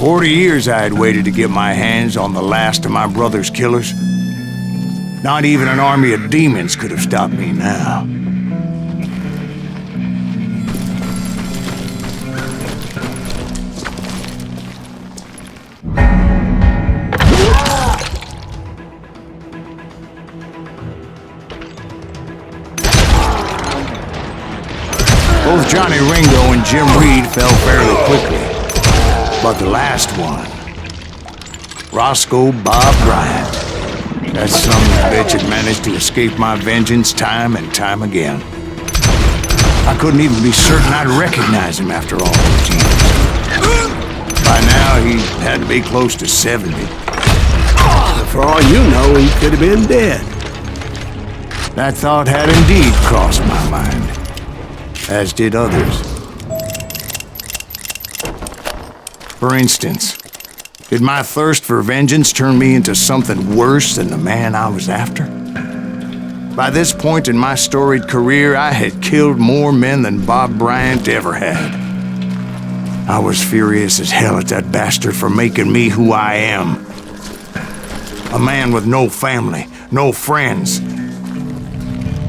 40 years I had waited to get my hands on the last of my brother's killers. Not even an army of demons could have stopped me now. Both Johnny Ringo and Jim Reed fell fairly quickly. But the last one, Roscoe Bob Bryant, that son of a bitch had managed to escape my vengeance time and time again. I couldn't even be certain I'd recognize him after all those years. By now, he had to be close to 70. For all you know, he could have been dead. That thought had indeed crossed my mind, as did others. For instance, did my thirst for vengeance turn me into something worse than the man I was after? By this point in my storied career, I had killed more men than Bob Bryant ever had. I was furious as hell at that bastard for making me who I am. A man with no family, no friends,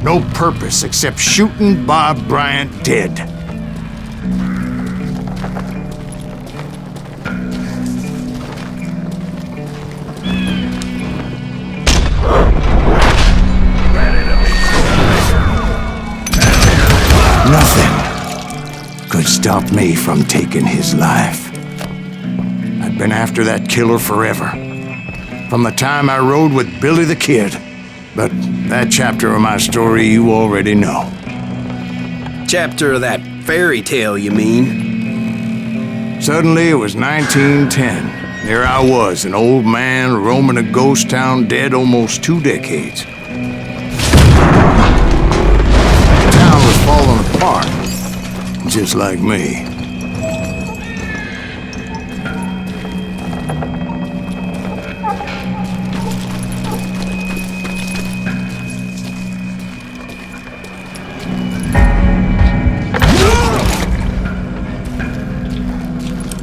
no purpose except shooting Bob Bryant dead. Nothing could stop me from taking his life. I'd been after that killer forever, from the time I rode with Billy the Kid. But that chapter of my story you already know. Chapter of that fairy tale, you mean? Suddenly it was 1910. There I was, an old man roaming a ghost town dead almost 2 decades. The town was falling apart, just like me.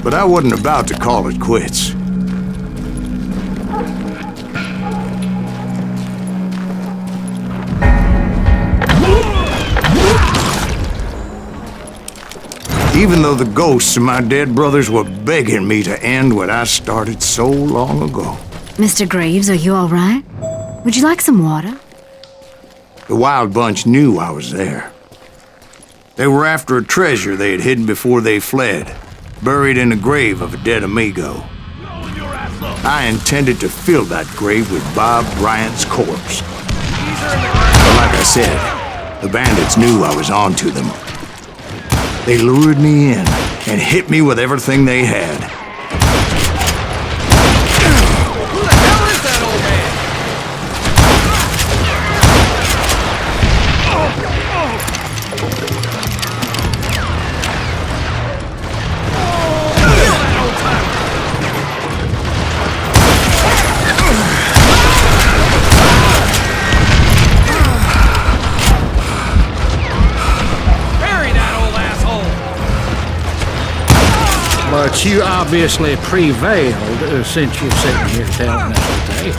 But I wasn't about to call it quits. Even though the ghosts of my dead brothers were begging me to end what I started so long ago. Mr. Graves, are you all right? Would you like some water? The Wild Bunch knew I was there. They were after a treasure they had hidden before they fled, buried in the grave of a dead amigo. I intended to fill that grave with Bob Bryant's corpse. But like I said, the bandits knew I was on to them. They lured me in and hit me with everything they had. Who the hell is that old man? But you obviously prevailed since you're sitting here telling us today.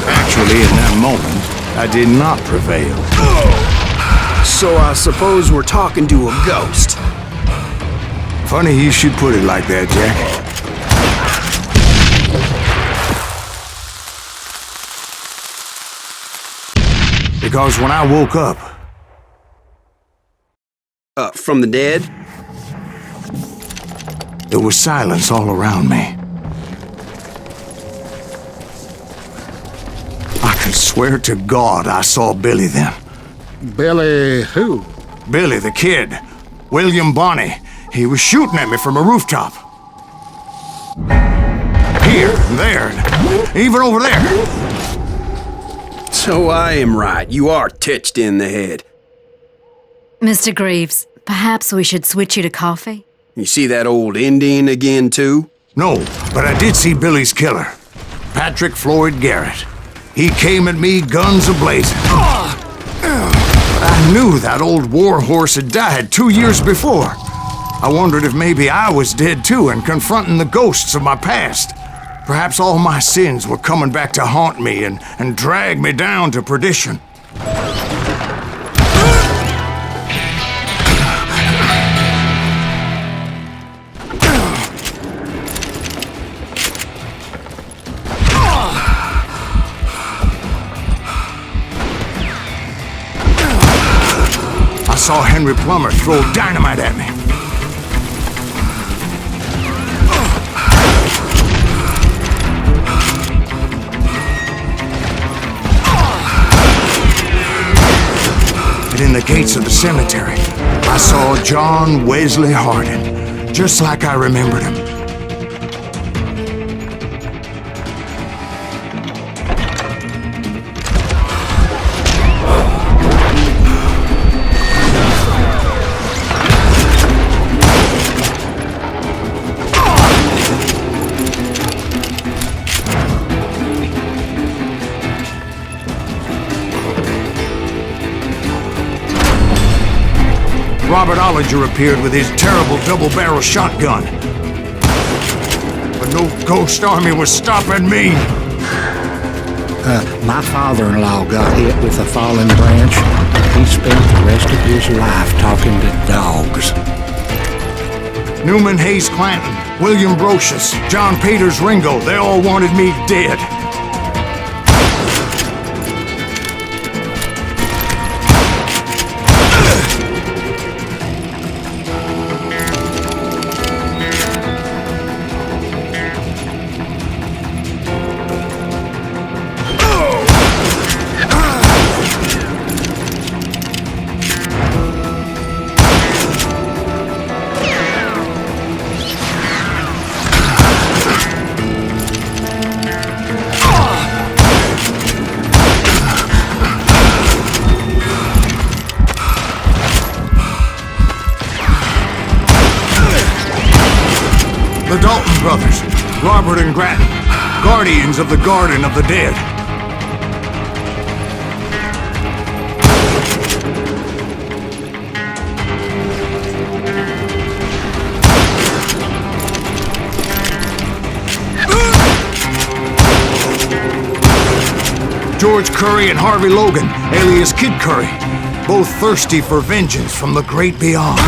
Actually, in that moment, I did not prevail. So I suppose we're talking to a ghost. Funny you should put it like that, Jack. Because when I woke up... From the dead? There was silence all around me. I could swear to God I saw Billy then. Billy who? Billy the Kid. William Bonney. He was shooting at me from a rooftop. Here, there, and even over there. So I am right. You are titched in the head. Mr. Graves, perhaps we should switch you to coffee? You see that old Indian again, too? No, but I did see Billy's killer, Patrick Floyd Garrett. He came at me guns a-blazing. I knew that old war horse had died 2 years before. I wondered if maybe I was dead too and confronting the ghosts of my past. Perhaps all my sins were coming back to haunt me and drag me down to perdition. I saw Henry Plummer throw dynamite at me. And in the gates of the cemetery, I saw John Wesley Hardin, just like I remembered him. Robert Ollinger appeared with his terrible double-barrel shotgun. But no ghost army was stopping me. My father-in-law got hit with a falling branch. He spent the rest of his life talking to dogs. Newman Hayes Clanton, William Brocious, John Peters Ringo, they all wanted me dead. The Dalton brothers, Robert and Grattan, guardians of the Garden of the Dead. George Curry and Harvey Logan, alias Kid Curry, both thirsty for vengeance from the great beyond.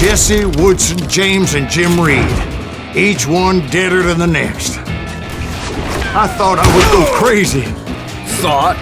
Jesse, Woodson, James, and Jim Reed. Each one deader than the next. I thought I would go crazy. Thought?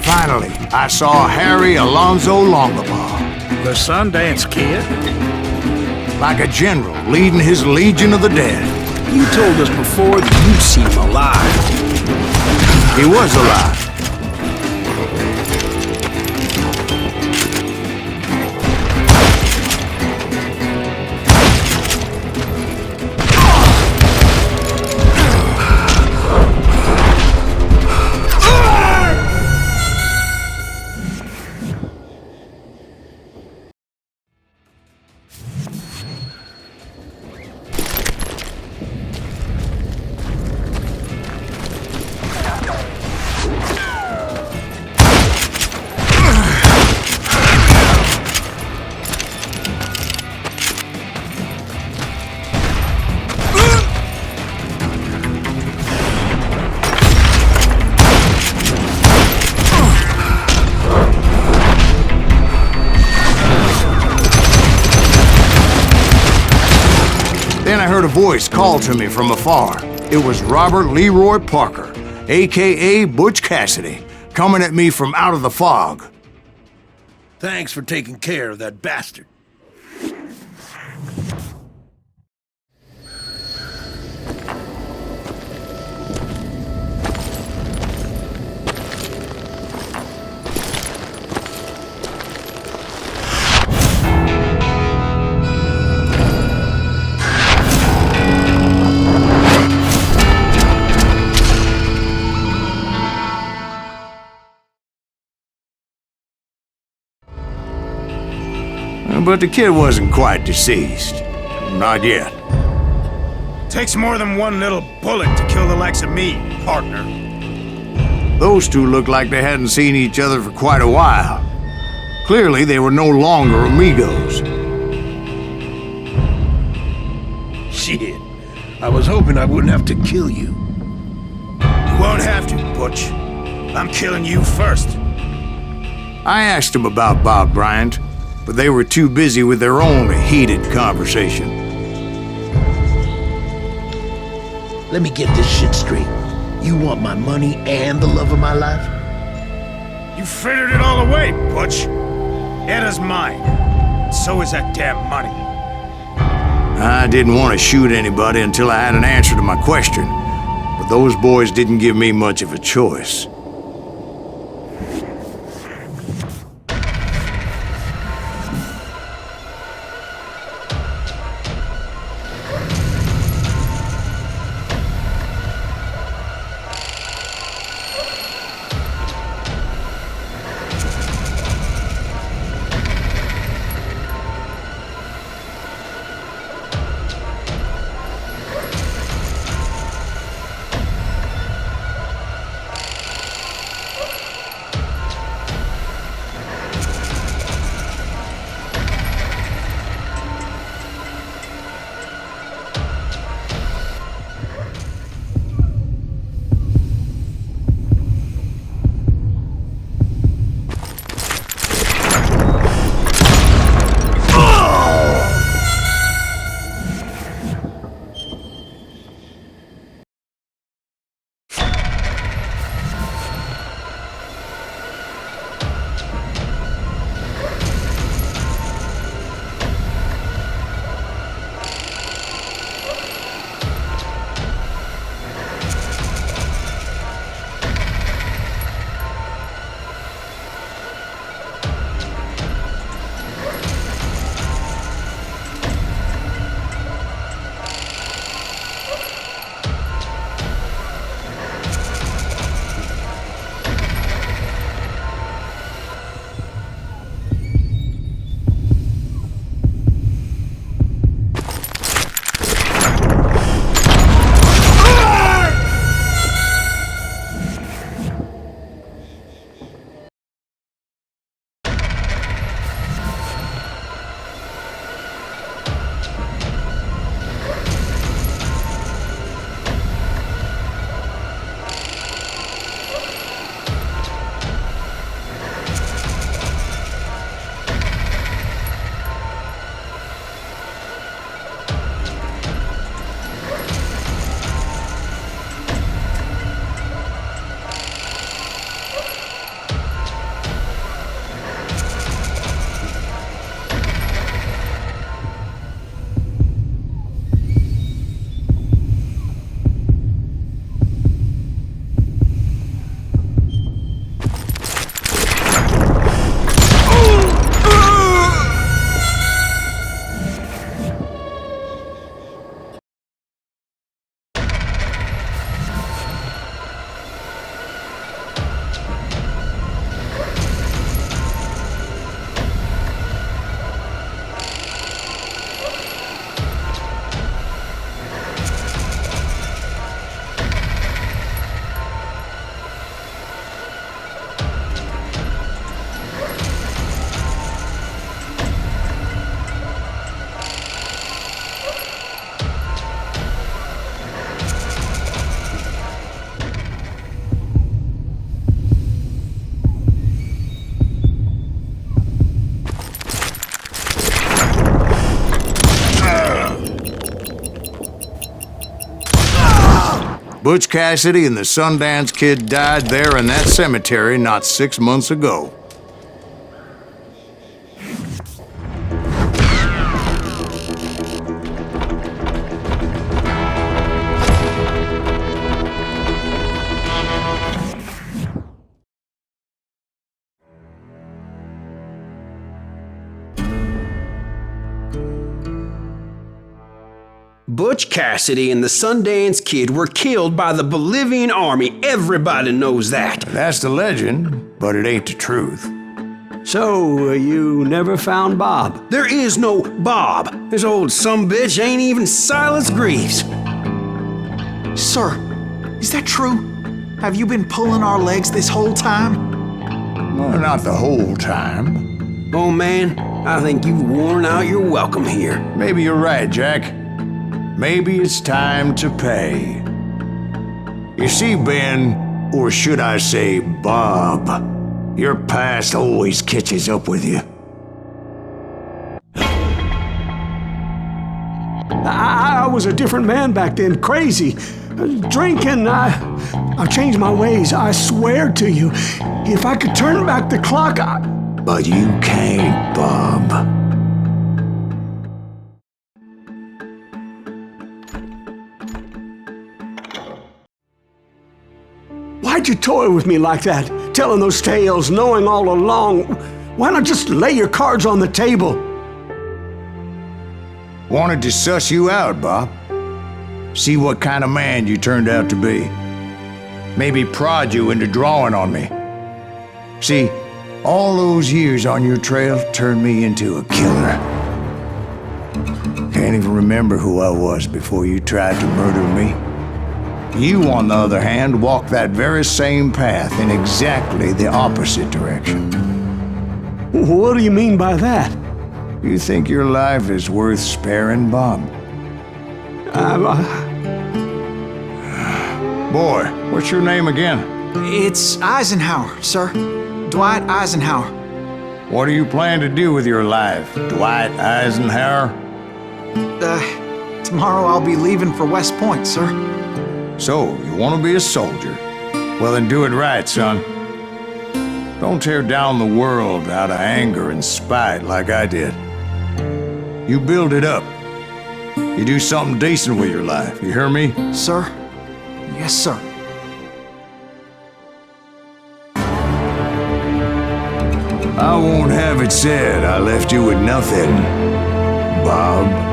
Finally, I saw Harry Alonzo Longabaugh. The Sundance Kid? Like a general leading his legion of the dead. You told us before that you'd seen him alive. He was alive. Then I heard a voice call to me from afar. It was Robert Leroy Parker, a.k.a. Butch Cassidy, coming at me from out of the fog. Thanks for taking care of that bastard. but the kid wasn't quite deceased. Not yet. Takes more than one little bullet to kill the likes of me, partner. Those two looked like they hadn't seen each other for quite a while. Clearly, they were no longer amigos. Shit. I was hoping I wouldn't have to kill you. You won't have to, Butch. I'm killing you first. I asked them about Bob Bryant, but they were too busy with their own heated conversation. Let me get this shit straight. You want my money and the love of my life? You frittered it all away, Butch. Edda's mine. So is that damn money. I didn't want to shoot anybody until I had an answer to my question, but those boys didn't give me much of a choice. Butch Cassidy and the Sundance Kid died there in that cemetery not 6 months ago. Butch Cassidy and the Sundance Kid were killed by the Bolivian army. Everybody knows that. That's the legend, but it ain't the truth. So, you never found Bob? There is no Bob. This old sumbitch ain't even Silas Greaves. Sir, is that true? Have you been pulling our legs this whole time? Well, not the whole time. Oh man, I think you've worn out your welcome here. Maybe you're right, Jack. Maybe it's time to pay. You see, Ben, or should I say Bob, your past always catches up with you. I was a different man back then, crazy. Drinking, I've changed my ways, I swear to you. If I could turn back the clock, But you can't, Bob. Why'd you toy with me like that? Telling those tales, knowing all along. Why not just lay your cards on the table? Wanted to suss you out, Bob. See what kind of man you turned out to be. Maybe prod you into drawing on me. See, all those years on your trail turned me into a killer. Can't even remember who I was before you tried to murder me. You, on the other hand, walked that very same path in exactly the opposite direction. What do you mean by that? You think your life is worth sparing, Bob? Boy, what's your name again? It's Eisenhower, sir. Dwight Eisenhower. What do you plan to do with your life, Dwight Eisenhower? Tomorrow I'll be leaving for West Point, sir. So, you want to be a soldier? Well, then do it right, son. Don't tear down the world out of anger and spite like I did. You build it up. You do something decent with your life, you hear me? Sir? Yes, sir. I won't have it said I left you with nothing, Bob.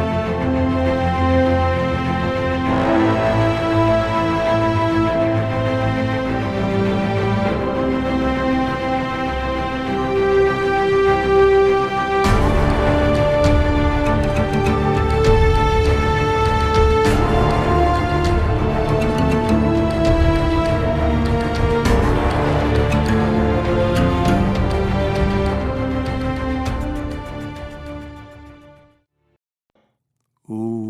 Ooh.